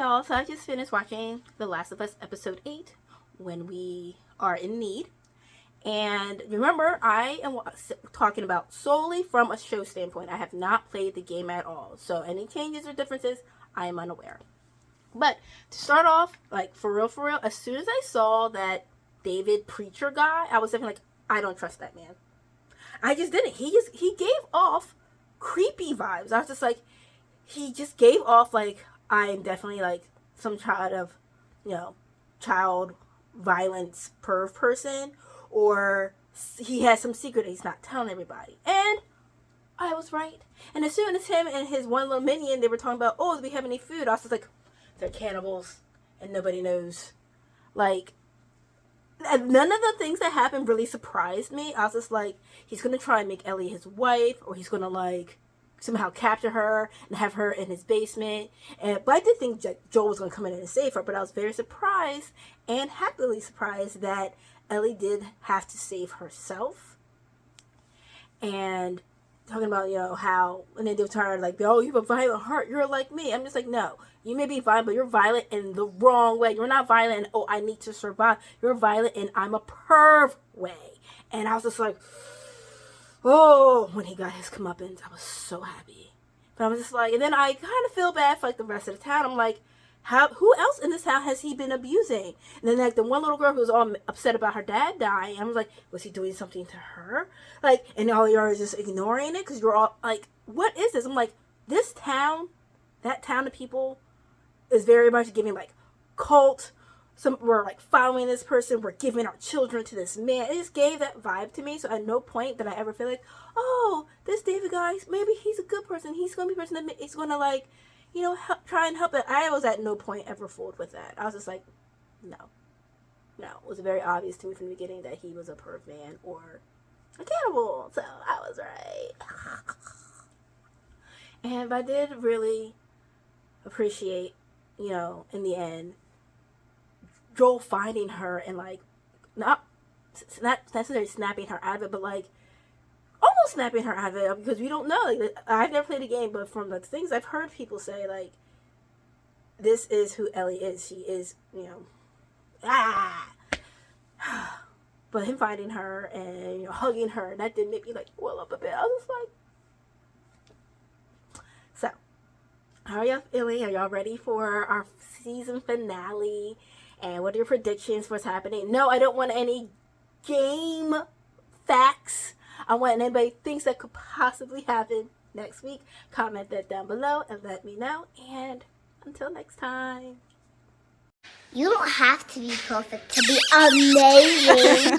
y'all, so I just finished watching The Last of Us episode 8, When We Are in Need. And remember, I am talking about solely from a show standpoint. I have not played the game at all. So any changes or differences, I am unaware. But to start off, like for real, as soon as I saw that David Preacher guy, I was definitely like, I don't trust that man. I just didn't. He gave off creepy vibes. I was just like, he just gave off like, I'm definitely like some child of, child violence perv person, or he has some secret that he's not telling everybody. And I was right. And as soon as him and his one little minion, they were talking about, oh, do we have any food? I was just like, they're cannibals and nobody knows. Like, none of the things that happened really surprised me. I was just like, he's going to try and make Ellie his wife, or he's going to like somehow capture her and have her in his basement. But I did think Joel was going to come in and save her, but I was very surprised and happily surprised that Ellie did have to save herself. And talking about, how, and then they were trying to like, oh, you have a violent heart, you're like me. I'm just like, no, you may be violent, but you're violent in the wrong way. You're not violent in, oh, I need to survive. You're violent in, I'm a perv way. And I was just like, oh, when he got his comeuppance, I was so happy. But I was just like, and then I kind of feel bad for like the rest of the town. I'm like, who else in this town has he been abusing? And then like the one little girl who was all upset about her dad dying, I was like, was he doing something to her? Like, and all you are is just ignoring it because you're all like, what is this? I'm like, this town, that town of people is very much giving like cult. We're like following this person. We're giving our children to this man. It just gave that vibe to me. So at no point did I ever feel like, oh, this David guy, maybe he's a good person. He's going to be a person that is going to like, try and help it. I was at no point ever fooled with that. I was just like, no. It was very obvious to me from the beginning that he was a perv man or a cannibal. So I was right. And I did really appreciate, in the end, Joel finding her and like not necessarily snapping her out of it, but like almost snapping her out of it, because we don't know. Like, I've never played a game, but from the things I've heard people say, like, this is who Ellie is. She is, but him finding her and hugging her, that did make me like well up a bit. I was just like, so how are y'all feeling? Are y'all ready for our season finale? And what are your predictions for what's happening? No, I don't want any game facts. I want anybody thinks that could possibly happen next week. Comment that down below and let me know. And until next time. You don't have to be perfect to be amazing.